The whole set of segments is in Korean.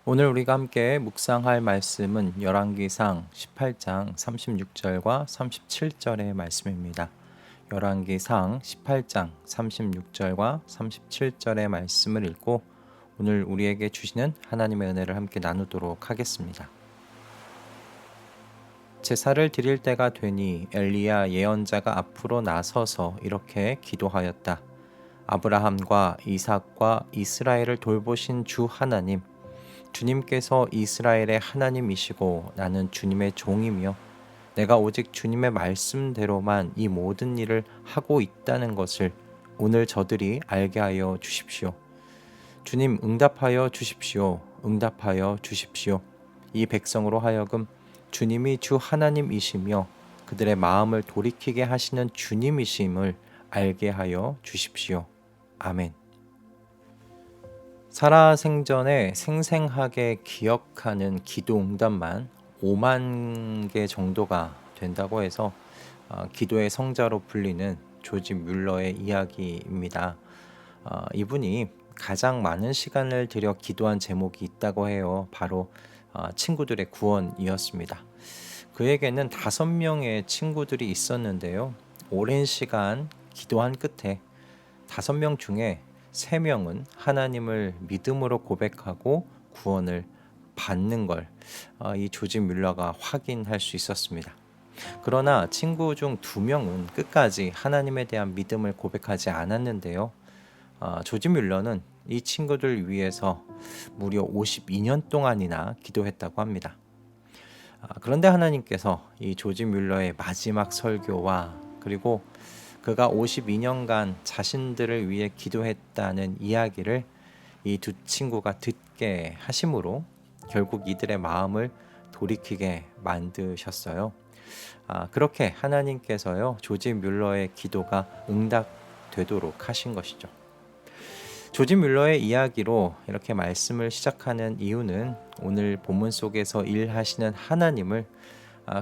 오늘 우리가 함께 묵상할 말씀은 열왕기상 18장 36절과 37절의 말씀입니다. 열왕기상 18장 36절과 37절의 말씀을 읽고 오늘 우리에게 주시는 하나님의 은혜를 함께 나누도록 하겠습니다. 제사를 드릴 때가 되니 엘리야 예언자가 앞으로 나서서 이렇게 기도하였다. 아브라함과 이삭과 이스라엘을 돌보신 주 하나님, 주님께서 이스라엘의 하나님이시고 나는 주님의 종이며 내가 오직 주님의 말씀대로만 이 모든 일을 하고 있다는 것을 오늘 저들이 알게 하여 주십시오. 주님, 응답하여 주십시오. 응답하여 주십시오. 이 백성으로 하여금 주님이 주 하나님이시며 그들의 마음을 돌이키게 하시는 주님이심을 알게 하여 주십시오. 아멘. 살아생전에 생생하게 기억하는 기도 응답만 5만 개 정도가 된다고 해서 기도의 성자로 불리는 조지 뮬러의 이야기입니다. 이분이 가장 많은 시간을 들여 기도한 제목이 있다고 해요. 바로 친구들의 구원이었습니다. 그에게는 5명의 친구들이 있었는데요. 오랜 시간 기도한 끝에 5명 중에 3명은 하나님을 믿음으로 고백하고 구원을 받는 걸 이 조지 뮬러가 확인할 수 있었습니다. 그러나 친구 중 2명은 끝까지 하나님에 대한 믿음을 고백하지 않았는데요. 조지 뮬러는 이 친구들 위해서 무려 52년 동안이나 기도했다고 합니다. 그런데 하나님께서 이 조지 뮬러의 마지막 설교와 그리고 그가 52년간 자신들을 위해 기도했다는 이야기를 이 2 친구가 듣게 하심으로 결국 이들의 마음을 돌이키게 만드셨어요. 그렇게 하나님께서요, 조지 뮬러의 기도가 응답되도록 하신 것이죠. 조지 뮬러의 이야기로 이렇게 말씀을 시작하는 이유는 오늘 본문 속에서 일하시는 하나님을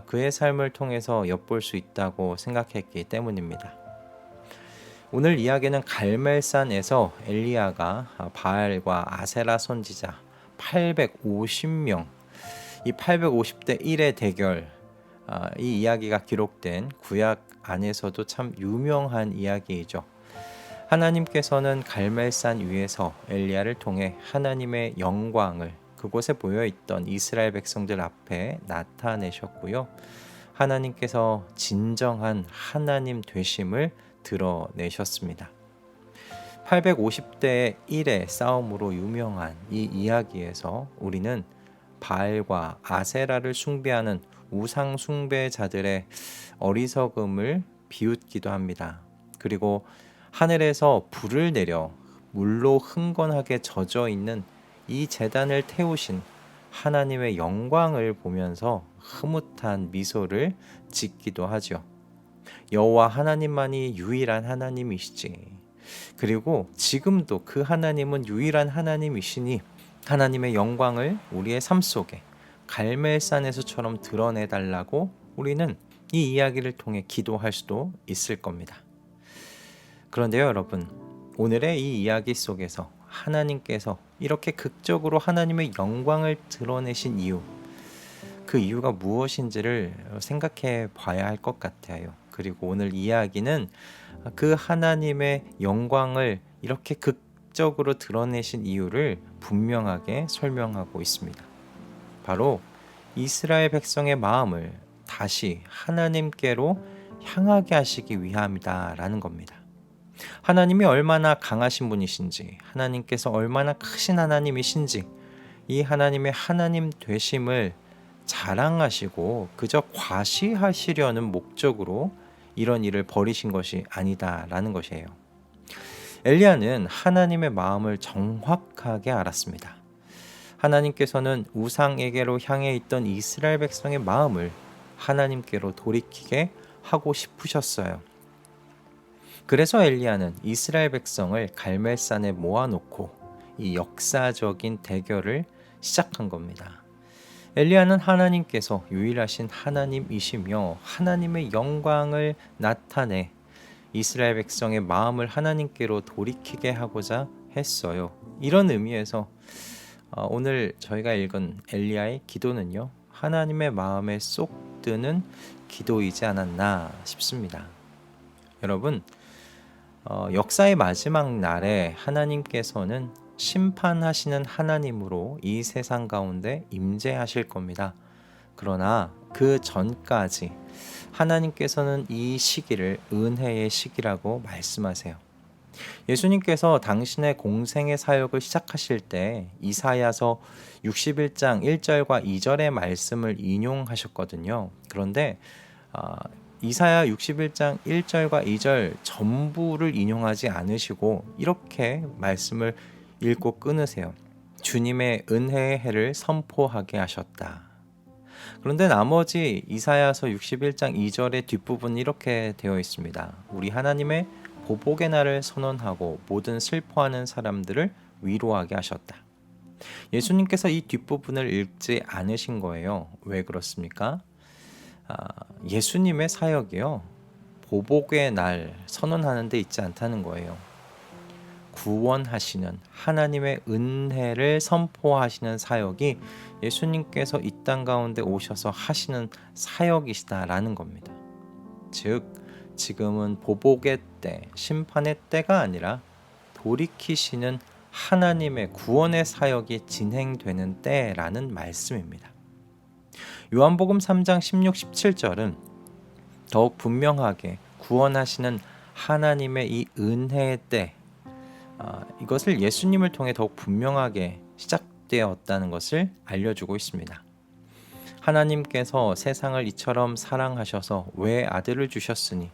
그의 삶을 통해서 엿볼 수 있다고 생각했기 때문입니다. 오늘 이야기는 갈멜산에서 엘리야가 바알과 아세라 선지자 850명, 이 850대 1의 대결, 이 이야기가 기록된 구약 안에서도 참 유명한 이야기이죠. 하나님께서는 갈멜산 위에서 엘리야를 통해 하나님의 영광을 그곳에 모여있던 이스라엘 백성들 앞에 나타내셨고요. 하나님께서 진정한 하나님 되심을 드러내셨습니다. 850대 1의 싸움으로 유명한 이 이야기에서 우리는 바알과 아세라를 숭배하는 우상 숭배자들의 어리석음을 비웃기도 합니다. 그리고 하늘에서 불을 내려 물로 흥건하게 젖어 있는 이 제단을 태우신 하나님의 영광을 보면서 흐뭇한 미소를 짓기도 하죠. 여호와 하나님만이 유일한 하나님이시지. 그리고 지금도 그 하나님은 유일한 하나님이시니 하나님의 영광을 우리의 삶 속에 갈멜산에서처럼 드러내달라고 우리는 이 이야기를 통해 기도할 수도 있을 겁니다. 그런데요, 여러분, 오늘의 이 이야기 속에서 하나님께서 이렇게 극적으로 하나님의 영광을 드러내신 이유, 그 이유가 무엇인지를 생각해 봐야 할 것 같아요. 그리고 오늘 이야기는 그 하나님의 영광을 이렇게 극적으로 드러내신 이유를 분명하게 설명하고 있습니다. 바로 이스라엘 백성의 마음을 다시 하나님께로 향하게 하시기 위함이다라는 겁니다. 하나님이 얼마나 강하신 분이신지, 하나님께서 얼마나 크신 하나님이신지, 이 하나님의 하나님 되심을 자랑하시고 그저 과시하시려는 목적으로 이런 일을 벌이신 것이 아니다라는 것이에요. 엘리야는 하나님의 마음을 정확하게 알았습니다. 하나님께서는 우상에게로 향해 있던 이스라엘 백성의 마음을 하나님께로 돌이키게 하고 싶으셨어요. 그래서 엘리야는 이스라엘 백성을 갈멜산에 모아놓고 이 역사적인 대결을 시작한 겁니다. 엘리야는 하나님께서 유일하신 하나님이시며 하나님의 영광을 나타내 이스라엘 백성의 마음을 하나님께로 돌이키게 하고자 했어요. 이런 의미에서 오늘 저희가 읽은 엘리야의 기도는요, 하나님의 마음에 쏙 드는 기도이지 않았나 싶습니다. 여러분, 역사의 마지막 날에 하나님께서는 심판하시는 하나님으로 이 세상 가운데 임재하실 겁니다. 그러나 그 전까지 하나님께서는 이 시기를 은혜의 시기라고 말씀하세요. 예수님께서 당신의 공생의 사역을 시작하실 때 이사야서 61장 1절과 2절의 말씀을 인용하셨거든요. 그런데 이사야 61장 1절과 2절 전부를 인용하지 않으시고 이렇게 말씀을 읽고 끊으세요. 주님의 은혜의 해를 선포하게 하셨다. 그런데 나머지 이사야서 61장 2절의 뒷부분 이렇게 되어 있습니다. 우리 하나님의 보복의 날을 선언하고 모든 슬퍼하는 사람들을 위로하게 하셨다. 예수님께서 이 뒷부분을 읽지 않으신 거예요. 왜 그렇습니까? 예수님의 사역이요, 보복의 날 선언하는 데 있지 않다는 거예요. 구원하시는 하나님의 은혜를 선포하시는 사역이 예수님께서 이 땅 가운데 오셔서 하시는 사역이시다라는 겁니다. 즉 지금은 보복의 때, 심판의 때가 아니라 돌이키시는 하나님의 구원의 사역이 진행되는 때라는 말씀입니다. 요한복음 3장 16, 17절은 더욱 분명하게 구원하시는 하나님의 이 은혜의 때, 이것을 예수님을 통해 더욱 분명하게 시작되었다는 것을 알려주고 있습니다. 하나님께서 세상을 이처럼 사랑하셔서 왜 아들을 주셨으니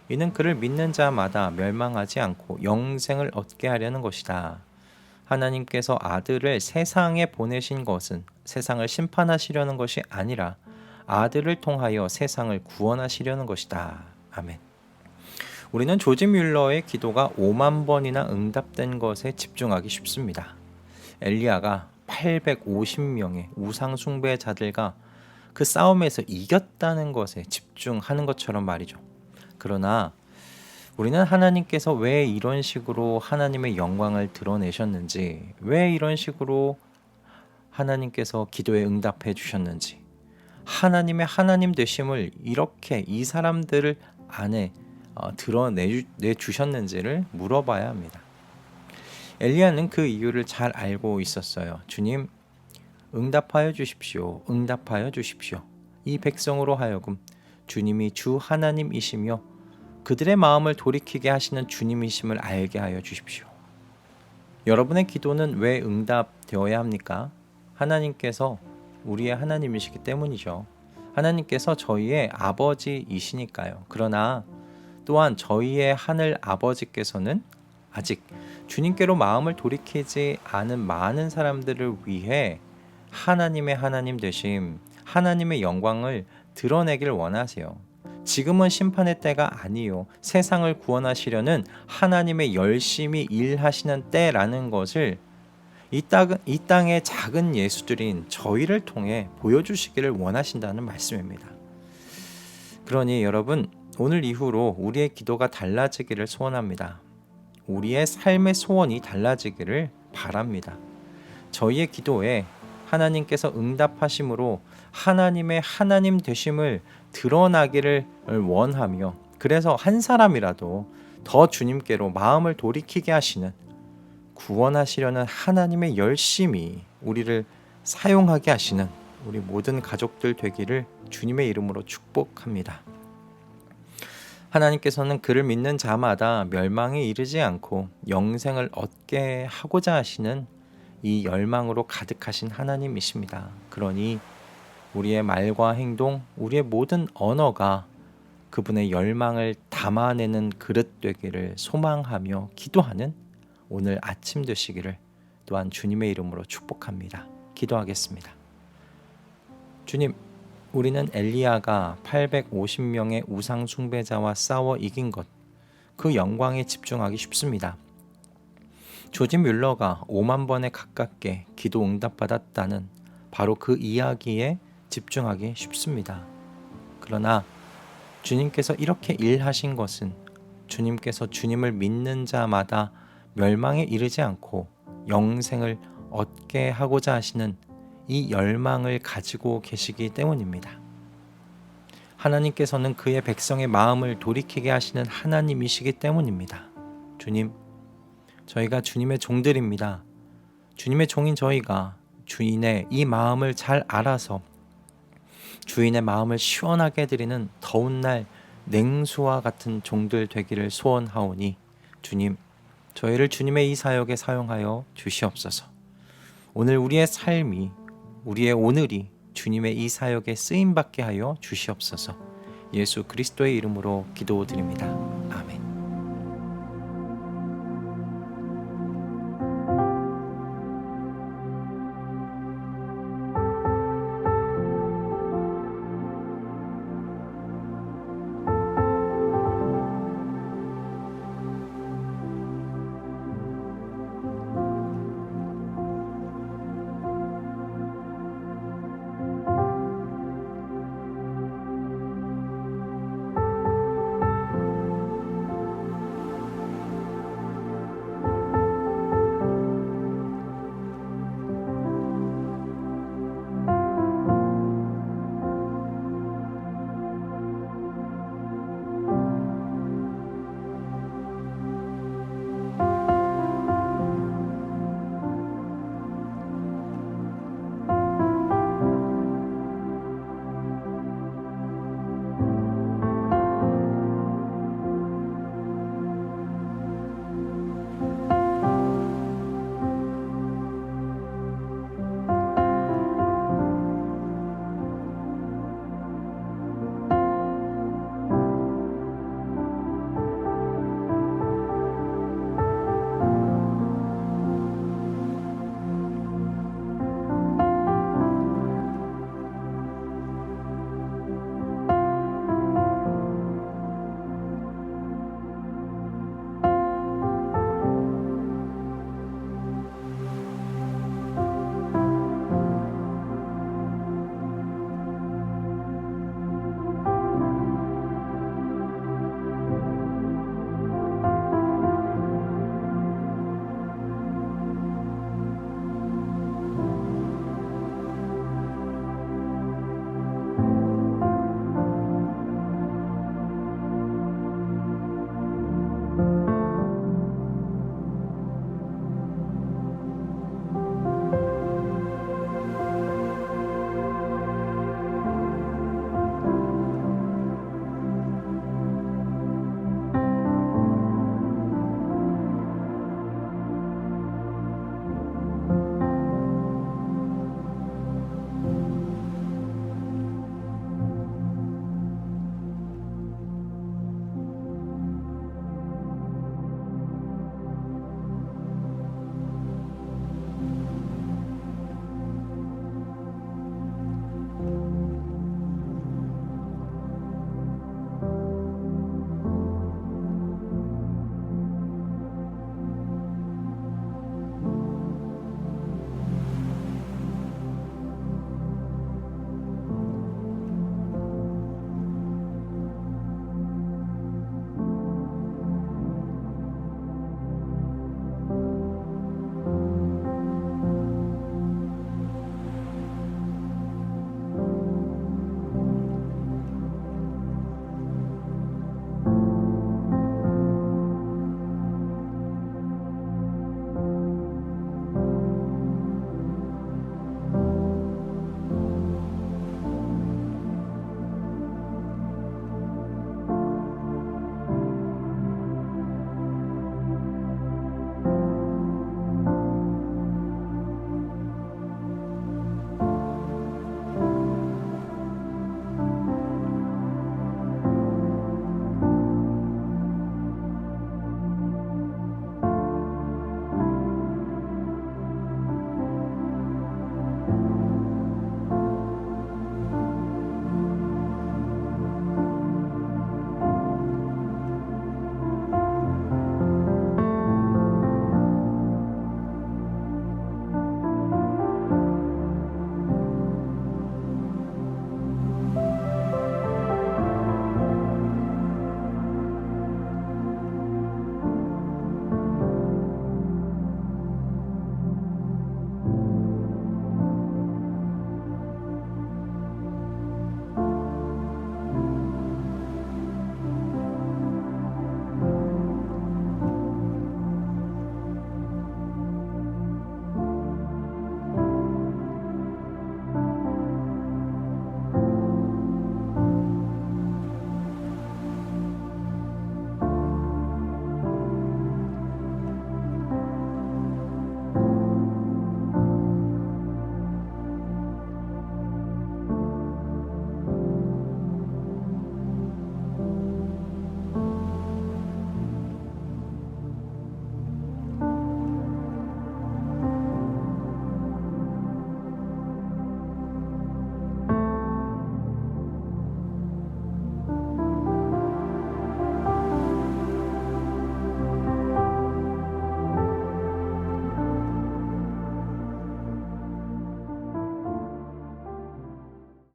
이는 그를 믿는 자마다 멸망하지 않고 영생을 얻게 하려는 것이다. 하나님께서 아들을 세상에 보내신 것은 세상을 심판하시려는 것이 아니라 아들을 통하여 세상을 구원하시려는 것이다. 아멘. 우리는 조지 뮬러의 기도가 5만 번이나 응답된 것에 집중하기 쉽습니다. 엘리야가 850명의 우상 숭배자들과 그 싸움에서 이겼다는 것에 집중하는 것처럼 말이죠. 그러나 우리는 하나님께서 왜 이런 식으로 하나님의 영광을 드러내셨는지, 왜 이런 식으로 하나님께서 기도에 응답해 주셨는지, 하나님의 하나님 되심을 이렇게 이 사람들 안에 드러내 주셨는지를 물어봐야 합니다. 엘리야는 그 이유를 잘 알고 있었어요. 주님, 응답하여 주십시오. 응답하여 주십시오. 이 백성으로 하여금 주님이 주 하나님이시며 그들의 마음을 돌이키게 하시는 주님이심을 알게 하여 주십시오. 여러분의 기도는 왜 응답되어야 합니까? 하나님께서 우리의 하나님이시기 때문이죠. 하나님께서 저희의 아버지이시니까요. 그러나 또한 저희의 하늘 아버지께서는 아직 주님께로 마음을 돌이키지 않은 많은 사람들을 위해 하나님의 하나님 되심, 하나님의 영광을 드러내길 원하세요. 지금은 심판의 때가 아니요, 세상을 구원하시려는 하나님의 열심히 일하시는 때라는 것을 이 땅의 작은 예수들인 저희를 통해 보여주시기를 원하신다는 말씀입니다. 그러니 여러분, 오늘 이후로 우리의 기도가 달라지기를 소원합니다. 우리의 삶의 소원이 달라지기를 바랍니다. 저희의 기도에 하나님께서 응답하심으로 하나님의 하나님 되심을 드러나기를 원하며, 그래서 한 사람이라도 더 주님께로 마음을 돌이키게 하시는, 구원하시려는 하나님의 열심히 우리를 사용하게 하시는 우리 모든 가족들 되기를 주님의 이름으로 축복합니다. 하나님께서는 그를 믿는 자마다 멸망에 이르지 않고 영생을 얻게 하고자 하시는 이 열망으로 가득하신 하나님이십니다. 그러니 우리의 말과 행동, 우리의 모든 언어가 그분의 열망을 담아내는 그릇 되기를 소망하며 기도하는 오늘 아침 되시기를 또한 주님의 이름으로 축복합니다. 기도하겠습니다. 주님, 우리는 엘리야가 850명의 우상 숭배자와 싸워 이긴 것, 그 영광에 집중하기 쉽습니다. 조지 뮬러가 5만 번에 가깝게 기도 응답받았다는 바로 그 이야기에 집중하기 쉽습니다. 그러나 주님께서 이렇게 일하신 것은 주님께서 주님을 믿는 자마다 멸망에 이르지 않고 영생을 얻게 하고자 하시는 이 열망을 가지고 계시기 때문입니다. 하나님께서는 그의 백성의 마음을 돌이키게 하시는 하나님이시기 때문입니다. 주님, 저희가 주님의 종들입니다. 주님의 종인 저희가 주인의 이 마음을 잘 알아서 주인의 마음을 시원하게 해드리는 더운 날 냉수와 같은 종들 되기를 소원하오니 주님, 저희를 주님의 이 사역에 사용하여 주시옵소서. 오늘 우리의 삶이, 우리의 오늘이 주님의 이 사역에 쓰임받게 하여 주시옵소서. 예수 그리스도의 이름으로 기도드립니다. 아멘.